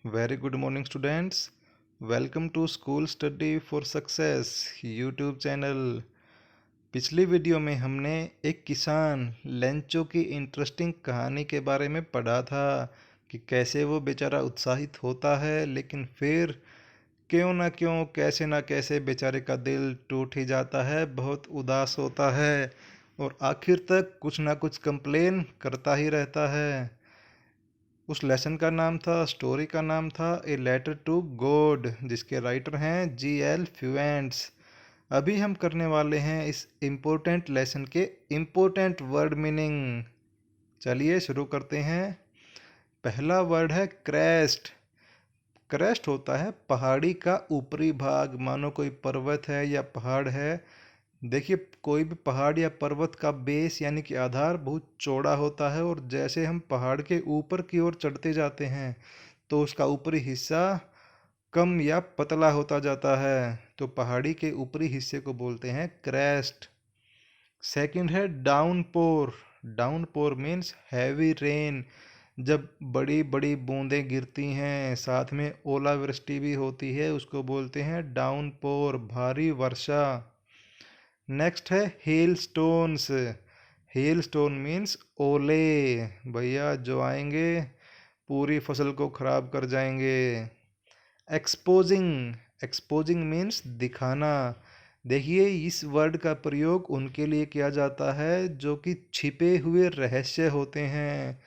Very good morning, students. Welcome to School Study for Success YouTube channel. पिछली video में हमने एक किसान लेंचो की इंटरेस्टिंग कहानी के बारे में पढ़ा था कि कैसे वो बेचारा उत्साहित होता है, लेकिन फिर क्यों ना क्यों, कैसे ना कैसे बेचारे का दिल टूट ही जाता है, बहुत उदास होता है और आखिर तक कुछ ना कुछ कंप्लेन करता ही रहता है। उस लेसन का नाम था, स्टोरी का नाम था ए लेटर टू गॉड, जिसके राइटर हैं G.L. फ्यूएंट्स। अभी हम करने वाले हैं इस इम्पोर्टेंट लेसन के इम्पोर्टेंट वर्ड मीनिंग। चलिए शुरू करते हैं। पहला वर्ड है क्रेस्ट। क्रेस्ट होता है पहाड़ी का ऊपरी भाग, मानो कोई पर्वत है या पहाड़ है। देखिए, कोई भी पहाड़ या पर्वत का बेस यानी कि आधार बहुत चौड़ा होता है, और जैसे हम पहाड़ के ऊपर की ओर चढ़ते जाते हैं तो उसका ऊपरी हिस्सा कम या पतला होता जाता है। तो पहाड़ी के ऊपरी हिस्से को बोलते हैं क्रेस्ट। सेकंड है downpour. Downpour means heavy rain. जब बड़ी बड़ी बूंदें गिरती हैं, साथ में ओलावृष्टि भी होती है, उसको बोलते हैं डाउनपोर, भारी वर्षा। नेक्स्ट है hail stones. Hello stone means ओले, भैया जो आएंगे पूरी फसल को खराब कर जाएंगे। एक्सपोजिंग। एक्सपोजिंग मीन्स दिखाना। देखिए, इस वर्ड का प्रयोग उनके लिए किया जाता है जो कि छिपे हुए रहस्य होते हैं।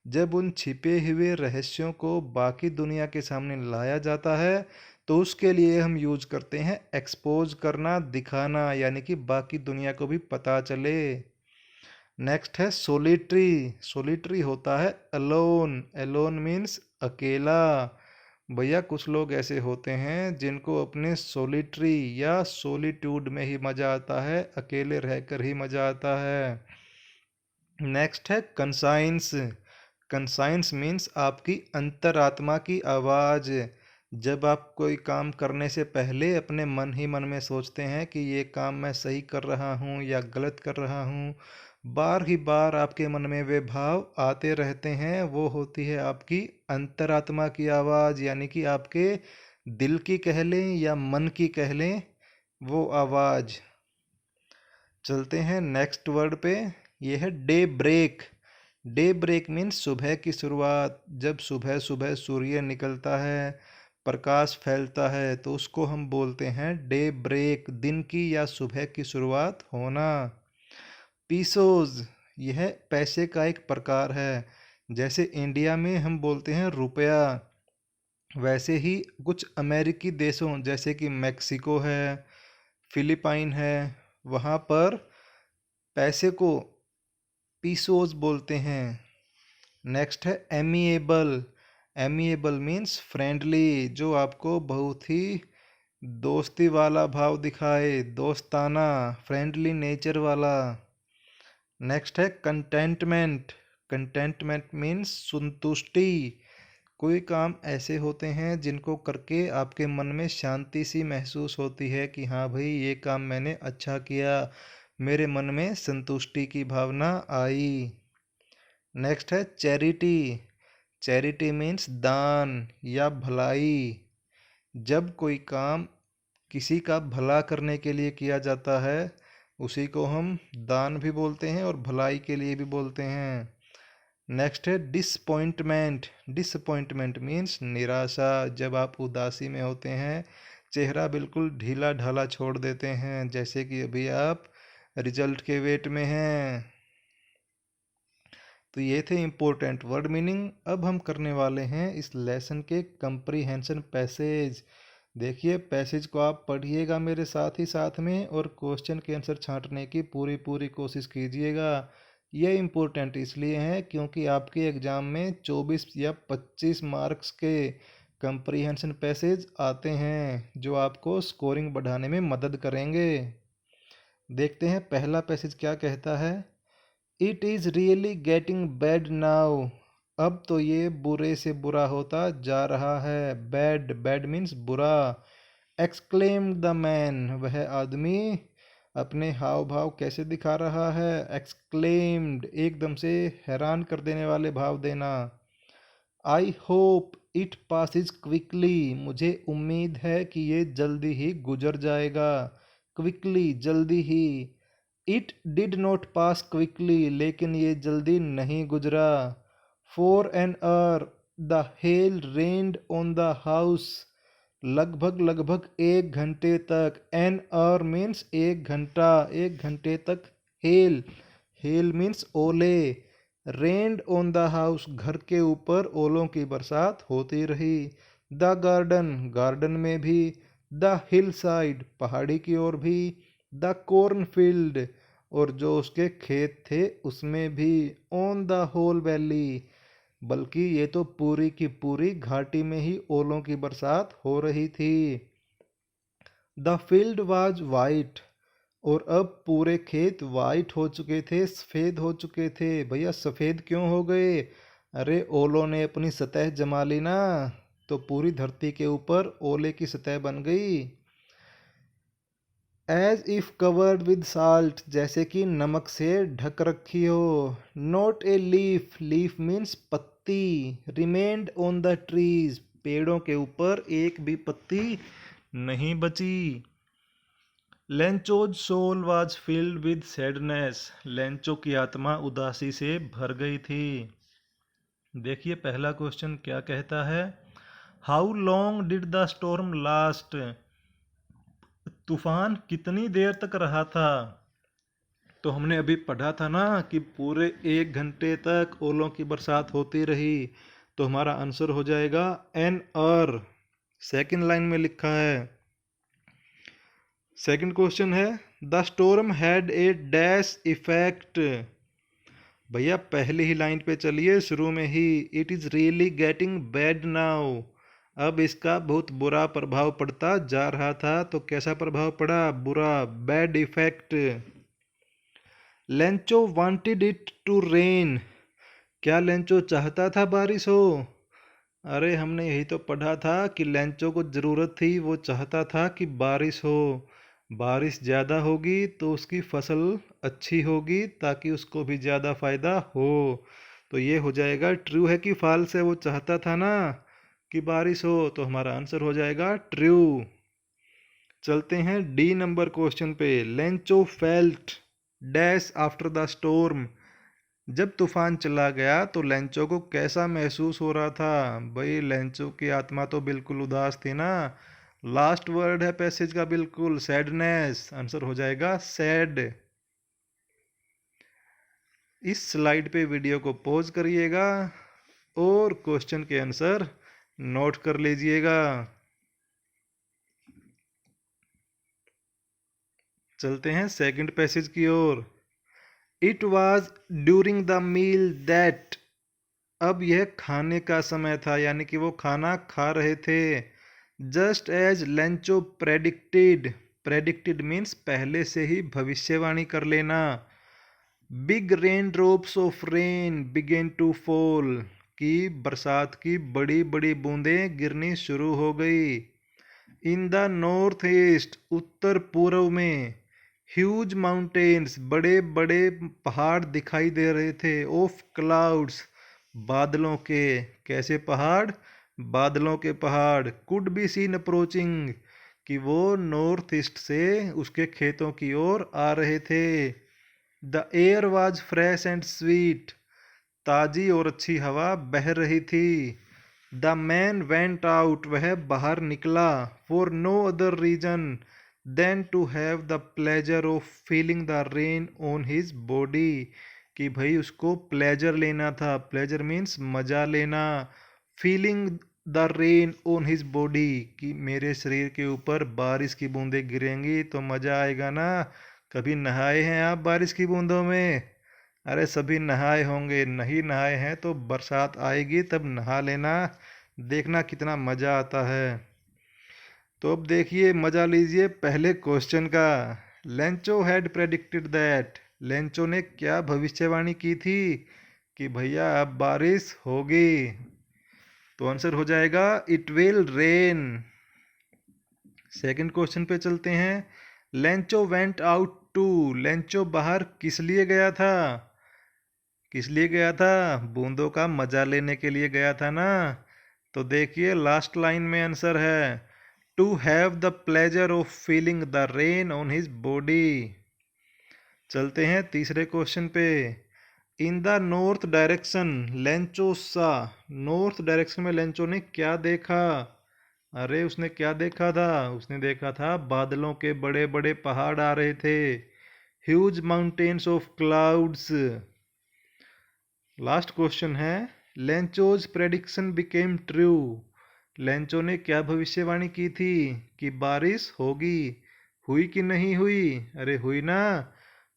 जब उन छिपे हुए रहस्यों को बाकी दुनिया के सामने लाया जाता है तो उसके लिए हम यूज करते हैं एक्सपोज करना, दिखाना, यानी कि बाकी दुनिया को भी पता चले। नेक्स्ट है सोलिटरी। सोलिटरी होता है अलोन। अलोन मीन्स अकेला। भैया कुछ लोग ऐसे होते हैं जिनको अपने सोलिटरी या सोलिट्यूड में ही मज़ा आता है, अकेले रहकर ही मज़ा आता है। नेक्स्ट है कंसाइंस। कंसाइंस मीन्स आपकी अंतरात्मा की आवाज़। जब आप कोई काम करने से पहले अपने मन ही मन में सोचते हैं कि ये काम मैं सही कर रहा हूँ या गलत कर रहा हूँ, बार ही बार आपके मन में वे भाव आते रहते हैं, वो होती है आपकी अंतरात्मा की आवाज़, यानी कि आपके दिल की कह लें या मन की कह लें, वो आवाज़। चलते हैं नेक्स्ट वर्ड पे। ये है day break. Day break means सुबह की शुरुआत। जब सुबह सुबह सूर्य निकलता है, प्रकाश फैलता है, तो उसको हम बोलते हैं डे ब्रेक, दिन की या सुबह की शुरुआत होना। पीसोज, यह पैसे का एक प्रकार है। जैसे इंडिया में हम बोलते हैं रुपया, वैसे ही कुछ अमेरिकी देशों जैसे कि मेक्सिको है, फिलीपाइन है, वहाँ पर पैसे को पीसोज बोलते हैं। नेक्स्ट है एमिएबल। एमिएबल मीन्स फ्रेंडली, जो आपको बहुत ही दोस्ती वाला भाव दिखाए, दोस्ताना, फ्रेंडली नेचर वाला। नेक्स्ट है कंटेंटमेंट। कंटेंटमेंट मीन्स संतुष्टि। कोई काम ऐसे होते हैं जिनको करके आपके मन में शांति सी महसूस होती है कि हाँ भाई, ये काम मैंने अच्छा किया, मेरे मन में संतुष्टि की भावना आई। नेक्स्ट है चैरिटी। चैरिटी मीन्स दान या भलाई। जब कोई काम किसी का भला करने के लिए किया जाता है, उसी को हम दान भी बोलते हैं और भलाई के लिए भी बोलते हैं। नेक्स्ट है डिसपॉइंटमेंट। डिसपॉइंटमेंट मीन्स निराशा। जब आप उदासी में होते हैं, चेहरा बिल्कुल ढीला ढाला छोड़ देते हैं, जैसे कि अभी आप रिजल्ट के वेट में हैं। तो ये थे इम्पोर्टेंट वर्ड मीनिंग। अब हम करने वाले हैं इस लेसन के कंप्रीहेंशन पैसेज। देखिए, पैसेज को आप पढ़िएगा मेरे साथ ही साथ में, और क्वेश्चन के आंसर छांटने की पूरी पूरी कोशिश कीजिएगा। ये इम्पोर्टेंट इसलिए है क्योंकि आपके एग्ज़ाम में 24 या 25 मार्क्स के कंप्रीहेंशन पैसेज आते हैं जो आपको स्कोरिंग बढ़ाने में मदद करेंगे। देखते हैं पहला पैसेज क्या कहता है। It is really getting bad now. अब तो ये बुरे से बुरा होता जा रहा है। बैड, बैड मीन्स बुरा। एक्सक्लेम्ड द मैन, वह आदमी अपने हाव भाव कैसे दिखा रहा है। एक्सक्लेम्ड, एकदम से हैरान कर देने वाले भाव देना। I hope, it passes quickly, मुझे उम्मीद है कि ये जल्दी ही गुजर जाएगा। क्विकली, जल्दी ही। It did not pass quickly, लेकिन ये जल्दी नहीं गुजरा। For an hour the hail rained on the house, लगभग लगभग 1 घंटे तक। एन आवर मीन्स 1 घंटा, 1 घंटे तक। हेल, हेल मीन्स ओले। रेन्ड ऑन द हाउस, घर के ऊपर ओलों की बरसात होती रही। द गार्डन, गार्डन में भी। द हिल साइड, पहाड़ी की ओर भी। द कॉर्न फील्ड, और जो उसके खेत थे उसमें भी। ऑन द होल वैली, बल्कि ये तो पूरी की पूरी घाटी में ही ओलों की बरसात हो रही थी। द फील्ड वाज वाइट, और अब पूरे खेत वाइट हो चुके थे, सफ़ेद हो चुके थे। भैया सफ़ेद क्यों हो गए? अरे ओलों ने अपनी सतह जमा ली ना, तो पूरी धरती के ऊपर ओले की सतह बन गई। As if covered with salt, जैसे कि नमक से ढक रखी हो। Not a leaf, leaf means पत्ती। रिमेन्ड ऑन द ट्रीज, पेड़ों के ऊपर एक भी पत्ती नहीं बची। Lencho's soul was filled with sadness, Lencho की आत्मा उदासी से भर गई थी। देखिए पहला क्वेश्चन क्या कहता है, how long did the storm last, तूफान कितनी देर तक रहा था। तो हमने अभी पढ़ा था ना कि पूरे 1 घंटे तक ओलों की बरसात होती रही, तो हमारा आंसर हो जाएगा एन आवर। सेकंड लाइन में लिखा है, सेकंड क्वेश्चन है, the storm had a dash effect. भैया पहली ही लाइन पे चलिए, शुरू में ही, it is really getting bad now, अब इसका बहुत बुरा प्रभाव पड़ता जा रहा था। तो कैसा प्रभाव पड़ा? बुरा, bad effect. Lencho wanted it to rain, क्या लेंचो चाहता था बारिश हो? अरे हमने यही तो पढ़ा था कि लेंचो को ज़रूरत थी, वो चाहता था कि बारिश हो। बारिश ज़्यादा होगी तो उसकी फसल अच्छी होगी, ताकि उसको भी ज़्यादा फ़ायदा हो। तो ये हो जाएगा ट्रू है कि फॉल्स है, वो चाहता था ना कि बारिश हो, तो हमारा आंसर हो जाएगा ट्रू। चलते हैं डी नंबर क्वेश्चन पे। Lencho felt dash after the storm, जब तूफान चला गया तो लेंचो को कैसा महसूस हो रहा था? भाई लेंचो की आत्मा तो बिल्कुल उदास थी ना। लास्ट वर्ड है पैसेज का बिल्कुल, सैडनेस, आंसर हो जाएगा सैड। इस स्लाइड पे वीडियो को पॉज करिएगा और क्वेश्चन के आंसर नोट कर लीजिएगा। चलते हैं सेकंड पैसेज की ओर। It was during the meal that, अब यह खाने का समय था, यानी कि वो खाना खा रहे थे। Just as Lencho predicted, predicted means पहले से ही भविष्यवाणी कर लेना। Big rain drops of rain began to fall, की बरसात की बड़ी बड़ी बूंदें गिरनी शुरू हो गई। इन द नॉर्थ ईस्ट, उत्तर पूर्व में। ह्यूज माउंटेन्स, बड़े बड़े पहाड़ दिखाई दे रहे थे। ऑफ क्लाउड्स, बादलों के। कैसे पहाड़? बादलों के पहाड़। कुड बी सीन अप्रोचिंग, कि वो नॉर्थ ईस्ट से उसके खेतों की ओर आ रहे थे। The air was fresh and sweet, ताजी और अच्छी हवा बह रही थी। द मैन वेंट आउट, वह बाहर निकला। For no other reason than to have the pleasure of feeling the rain on his body, कि भाई उसको प्लेजर लेना था। प्लेजर मीन्स मज़ा लेना। Feeling the rain on his body, कि मेरे शरीर के ऊपर बारिश की बूंदें गिरेंगी तो मज़ा आएगा ना। कभी नहाए हैं आप बारिश की बूंदों में? अरे सभी नहाए होंगे, नहीं नहाए हैं तो बरसात आएगी तब नहा लेना, देखना कितना मज़ा आता है। तो अब देखिए, मज़ा लीजिए पहले क्वेश्चन का। Lencho had predicted that, Lencho ने क्या भविष्यवाणी की थी कि भैया अब बारिश होगी। तो आंसर हो जाएगा it will rain. Second question पे चलते हैं। Lencho went out to, Lencho बाहर किस लिए गया था? किस लिए गया था? बूंदों का मजा लेने के लिए गया था ना। तो देखिए लास्ट लाइन में आंसर है to have the pleasure of feeling the rain on his body. चलते हैं तीसरे क्वेश्चन पे। In the north direction Lencho saw, north direction में लेंचो ने क्या देखा? अरे उसने क्या देखा था? उसने देखा था बादलों के बड़े बड़े पहाड़ आ रहे थे, huge mountains of clouds. Last question है Lencho's prediction became true. Lencho ने क्या भविष्यवाणी की थी कि बारिश होगी, हुई कि नहीं हुई? अरे हुई ना,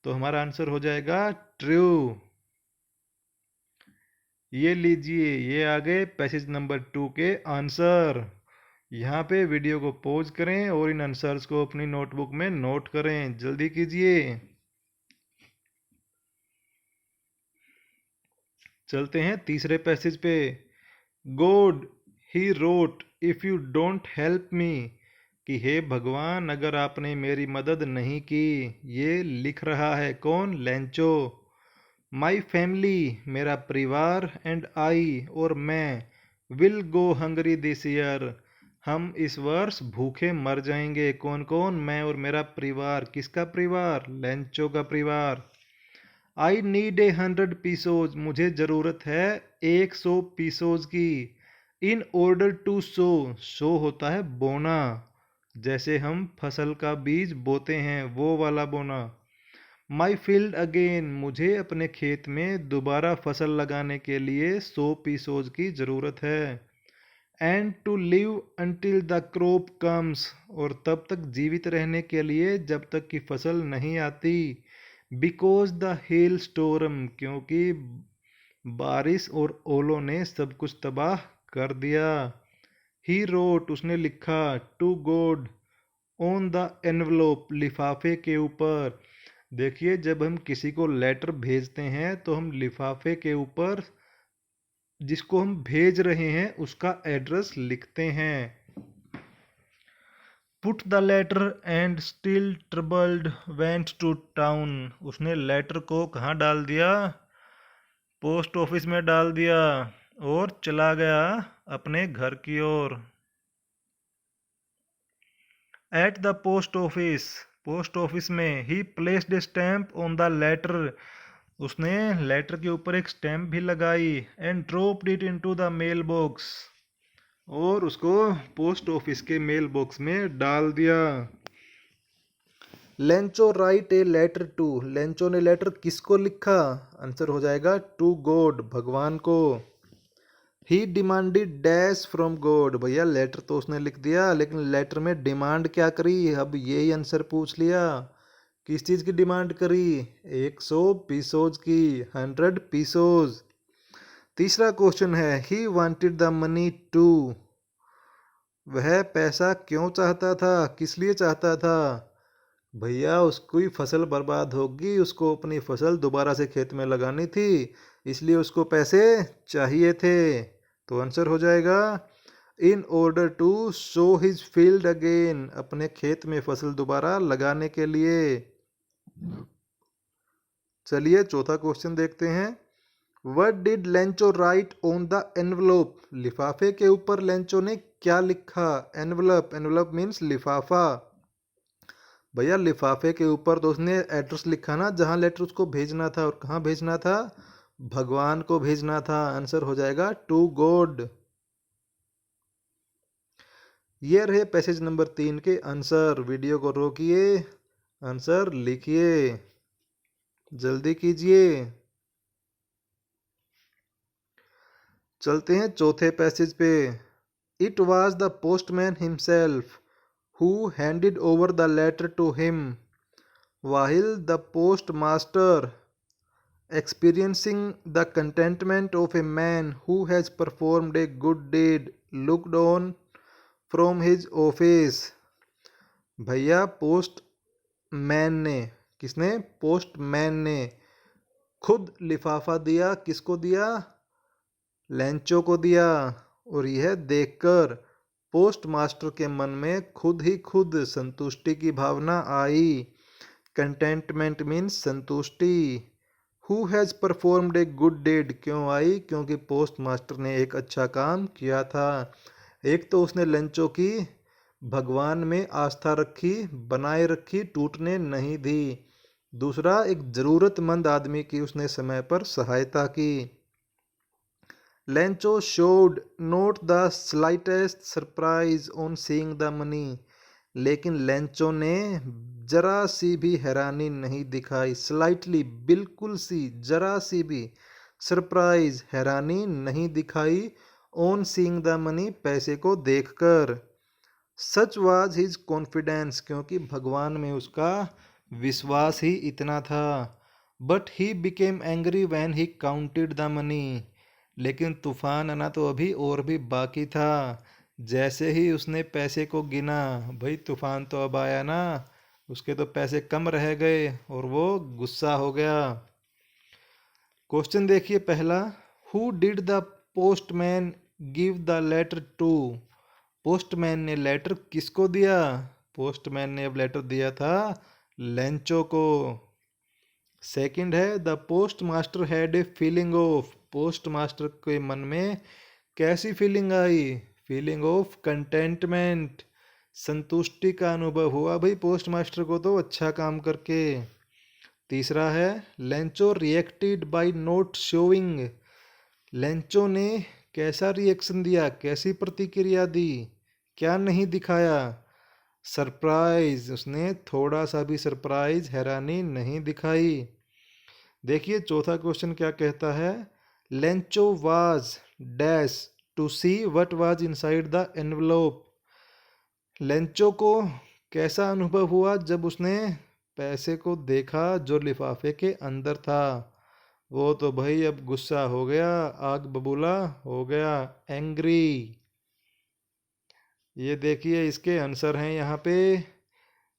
तो हमारा आंसर हो जाएगा ट्रू। ये लीजिए, ये आ गए पैसेज नंबर 2 के आंसर। यहाँ पे वीडियो को पॉज करें और इन आंसर्स को अपनी नोटबुक में नोट करें, जल्दी कीजिए। चलते हैं तीसरे पैसेज पे। God he wrote if you don't help me, कि हे भगवान अगर आपने मेरी मदद नहीं की। ये लिख रहा है कौन? लेंचो। माई फैमिली, मेरा परिवार, एंड आई, और मैं, will go Hungary this year, हम इस वर्ष भूखे मर जाएंगे। कौन कौन? मैं और मेरा परिवार। किसका परिवार? लेंचो का परिवार। आई नीड 100 पीसोज, मुझे ज़रूरत है 100 पीसोज की। इन ऑर्डर टू सो, सो होता है बोना, जैसे हम फसल का बीज बोते हैं वो वाला बोना। माई फील्ड अगेन, मुझे अपने खेत में दोबारा फसल लगाने के लिए 100 पीसोज की ज़रूरत है। And to live until the crop comes, और तब तक जीवित रहने के लिए जब तक कि फसल नहीं आती। बिकॉज द हेल स्टोरम, क्योंकि बारिश और ओलों ने सब कुछ तबाह कर दिया। ही रोट, उसने लिखा, to God on the envelope, लिफाफे के ऊपर। देखिए जब हम किसी को लेटर भेजते हैं तो हम लिफाफे के ऊपर जिसको हम भेज रहे हैं उसका एड्रेस लिखते हैं। Put the letter and still troubled went to town, उसने लेटर को कहाँ डाल दिया? पोस्ट ऑफिस में डाल दिया और चला गया अपने घर की ओर। At the post office, post office में। He placed a stamp on the letter, उसने लेटर के ऊपर एक स्टैम्प भी लगाई। And dropped it into the mail box, और उसको पोस्ट ऑफिस के मेल बॉक्स में डाल दिया। Lencho write a letter to, Lencho ने लेटर किसको लिखा? आंसर हो जाएगा टू गॉड, भगवान को। He demanded dash from God, भैया लेटर तो उसने लिख दिया लेकिन लेटर में डिमांड क्या करी? अब यही आंसर पूछ लिया। किस चीज़ की डिमांड करी? 100 पीसोज की, 100 पीसोज। तीसरा क्वेश्चन है he wanted the money to, वह पैसा क्यों चाहता था? किस लिए चाहता था? भैया उसकी फसल बर्बाद होगी, उसको अपनी फसल दोबारा से खेत में लगानी थी, इसलिए उसको पैसे चाहिए थे। तो आंसर हो जाएगा in order to show his field again, अपने खेत में फसल दोबारा लगाने के लिए। चलिए चौथा क्वेश्चन देखते हैं। What did Lencho right on the envelope, लिफाफे के ऊपर लेंचो ने क्या लिखा? एनवलप, एनवलप मीन्स लिफाफा। भैया लिफाफे के ऊपर तो उसने एड्रेस लिखा ना, जहाँ लेटर उसको भेजना था, और कहाँ भेजना था? भगवान को भेजना था। आंसर हो जाएगा टू गॉड। ये रहे पैसेज नंबर 3 के आंसर। वीडियो को रोकिए, आंसर लिखिए, जल्दी कीजिए। चलते हैं चौथे पैसेज पे। It was the postman himself who handed over the letter to him, while the postmaster, experiencing the contentment of a man who has performed a good deed, looked on from his office। भैया post man ने, किसने? Postman ने खुद लिफाफा दिया। किसको दिया? Lencho को दिया। और यह देखकर पोस्ट मास्टर के मन में खुद ही खुद संतुष्टि की भावना आई। कंटेंटमेंट मीन्स संतुष्टि। Who has performed a good dead क्यों आई? क्योंकि पोस्ट मास्टर ने एक अच्छा काम किया था। एक तो उसने लेंचो की भगवान में आस्था रखी, बनाए रखी, टूटने नहीं दी। दूसरा, एक ज़रूरतमंद आदमी की उसने समय पर सहायता की। Lencho showed note the slightest surprise on seeing the money. लेकिन लेंचो ने जरा सी भी हैरानी नहीं दिखाई। स्लाइटली, बिल्कुल सी, जरा सी भी सरप्राइज, हैरानी नहीं दिखाई। ऑन सीइंग द मनी, पैसे को देखकर। सच वाज हिज कॉन्फिडेंस, क्योंकि भगवान में उसका विश्वास ही इतना था। But he became angry when he counted the money. लेकिन तूफान आना तो अभी और भी बाकी था। जैसे ही उसने पैसे को गिना, भाई तूफान तो अब आया ना, उसके तो पैसे कम रह गए और वो गुस्सा हो गया। क्वेश्चन देखिए पहला, who did the postman give the letter to? Postman ने लेटर किसको दिया? पोस्टमैन ने अब लेटर दिया था लेंचो को। सेकंड है, the post master had a feeling of. Post master के मन में कैसी feeling I? Feeling of contentment, संतुष्टि का अनुभव हुआ भाई पोस्ट मास्टर को तो अच्छा काम करके। तीसरा है, Lencho reacted by not showing. Lencho ने कैसा रिएक्शन दिया, कैसी प्रतिक्रिया दी, क्या नहीं दिखाया? सरप्राइज, उसने थोड़ा सा भी सरप्राइज, हैरानी नहीं दिखाई। देखिए चौथा क्वेश्चन क्या कहता है, Lencho was dash to see what was inside the envelope. Lencho को कैसा अनुभव हुआ जब उसने पैसे को देखा जो लिफाफे के अंदर था? वो तो भाई अब गुस्सा हो गया, आग बबूला हो गया, एंग्री। ये देखिए इसके आंसर हैं यहाँ पे,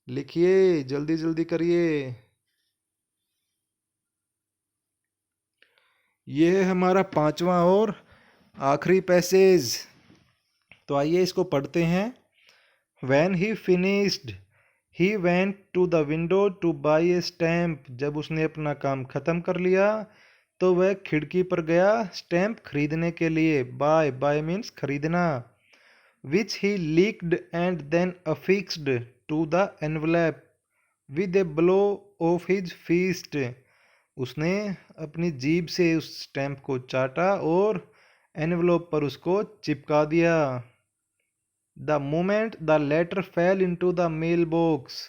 लिखिए जल्दी जल्दी करिए। ये है हमारा पांचवा और आखिरी पैसेज। तो आइए इसको पढ़ते हैं। When he finished, he went to the window to buy a stamp. जब उसने अपना काम खत्म कर लिया तो वह खिड़की पर गया स्टैम्प खरीदने के लिए। बाय मीन्स खरीदना। Which he licked and then affixed to the envelope with a blow of his fist. उसने अपनी जीभ से उस स्टैम्प को चाटा और एनवलप पर उसको चिपका दिया। The moment the letter fell into the mail box.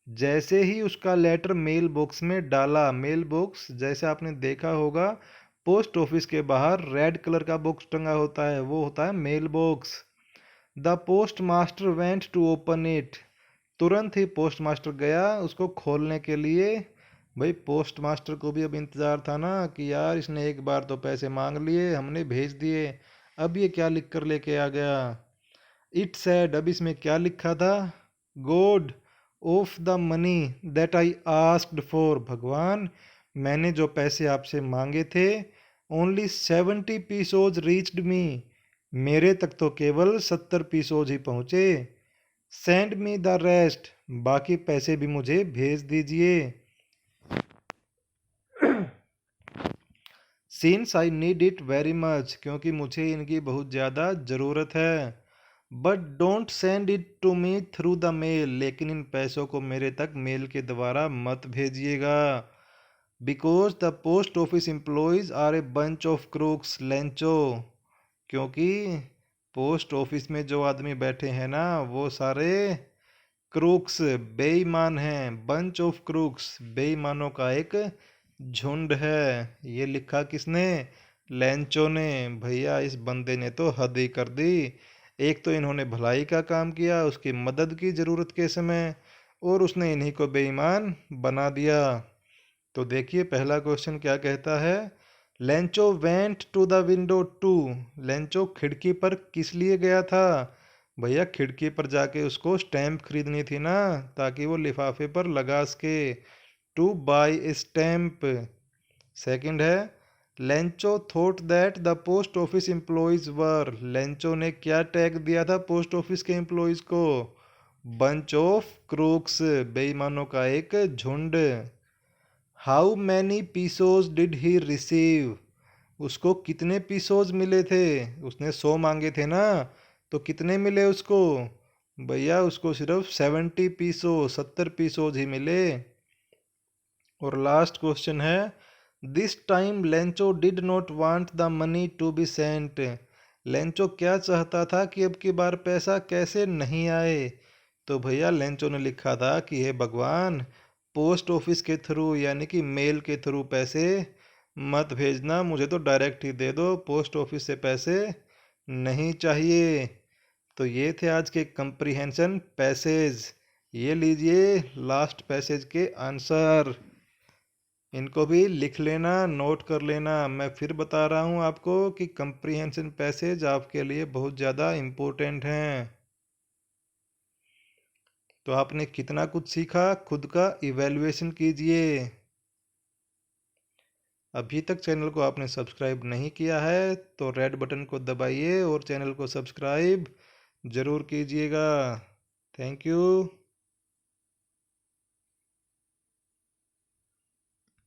जैसे ही उसका लेटर मेल बॉक्स में डाला, मेल बॉक्स जैसे आपने देखा होगा पोस्ट ऑफिस के बाहर रेड कलर का बॉक्स टंगा होता है, वो होता है mail box. The post master went to open it. तुरंत ही पोस्ट मास्टर गया उसको खोलने के लिए। भाई पोस्ट मास्टर को भी अब इंतज़ार था ना कि यार इसने एक बार तो पैसे मांग लिए, हमने भेज दिए, अब ये क्या लिख कर लेके आ गया। इट सेड, अब इसमें क्या लिखा था, God of the money that I asked for. भगवान, मैंने जो पैसे आपसे मांगे थे, ओनली 70 पीसोज रीच्ड मी। मेरे तक तो केवल 70 पीसोज ही पहुँचे। सेंड मी द रेस्ट, बाकी पैसे भी मुझे भेज दीजिए। Since I need it very much, क्योंकि मुझे इनकी बहुत ज़्यादा ज़रूरत है। But don't send it to me through the mail, लेकिन इन पैसों को मेरे तक मेल के द्वारा मत भेजिएगा। Because the post office employees are a bunch of crooks Lencho. क्योंकि पोस्ट ऑफिस में जो आदमी बैठे हैं ना वो सारे क्रूक्स, बेईमान हैं। बंच ऑफ क्रूक्स, बेईमानों का एक झुंड है। ये लिखा किसने? लेंचो ने। भैया इस बंदे ने तो हद ही कर दी। एक तो इन्होंने भलाई का काम किया उसकी मदद की ज़रूरत के समय, और उसने इन्हीं को बेईमान बना दिया। तो देखिए पहला क्वेश्चन क्या कहता है, Lencho went to the window to. Lencho खिड़की पर किस लिए गया था? भैया खिड़की पर जाके उसको स्टैम्प खरीदनी थी ना, ताकि वो लिफाफे पर लगा सके। To buy a stamp. Second है, Lencho thought that the post office employees were. लेंचो ने क्या टैग दिया था पोस्ट ऑफिस के एम्प्लॉयज को? बंच ऑफ क्रूक्स, बेईमानों का एक झुंड। How many pesos did he receive? उसको कितने पीसोज मिले थे? उसने 100 मांगे थे ना, तो कितने मिले उसको? भैया उसको सिर्फ 70 पीसोज ही मिले। और लास्ट क्वेश्चन है, this time Lencho did not want the money to be sent. Lencho क्या चाहता था कि अब की बार पैसा कैसे नहीं आए? तो भैया लेंचो ने लिखा था कि हे भगवान, पोस्ट ऑफिस के थ्रू यानी कि मेल के थ्रू पैसे मत भेजना, मुझे तो डायरेक्ट ही दे दो, पोस्ट ऑफिस से पैसे नहीं चाहिए। तो ये थे आज के कंप्रीहेंशन पैसेज। ये लीजिए लास्ट पैसेज के आंसर, इनको भी लिख लेना, नोट कर लेना। मैं फिर बता रहा हूँ आपको कि कंप्रीहेंशन पैसेज आपके लिए बहुत ज़्यादा इम्पोर्टेंट हैं। तो आपने कितना कुछ सीखा, खुद का इवैल्यूएशन कीजिए। अभी तक चैनल को आपने सब्सक्राइब नहीं किया है तो रेड बटन को दबाइए और चैनल को सब्सक्राइब ज़रूर कीजिएगा। Thank you.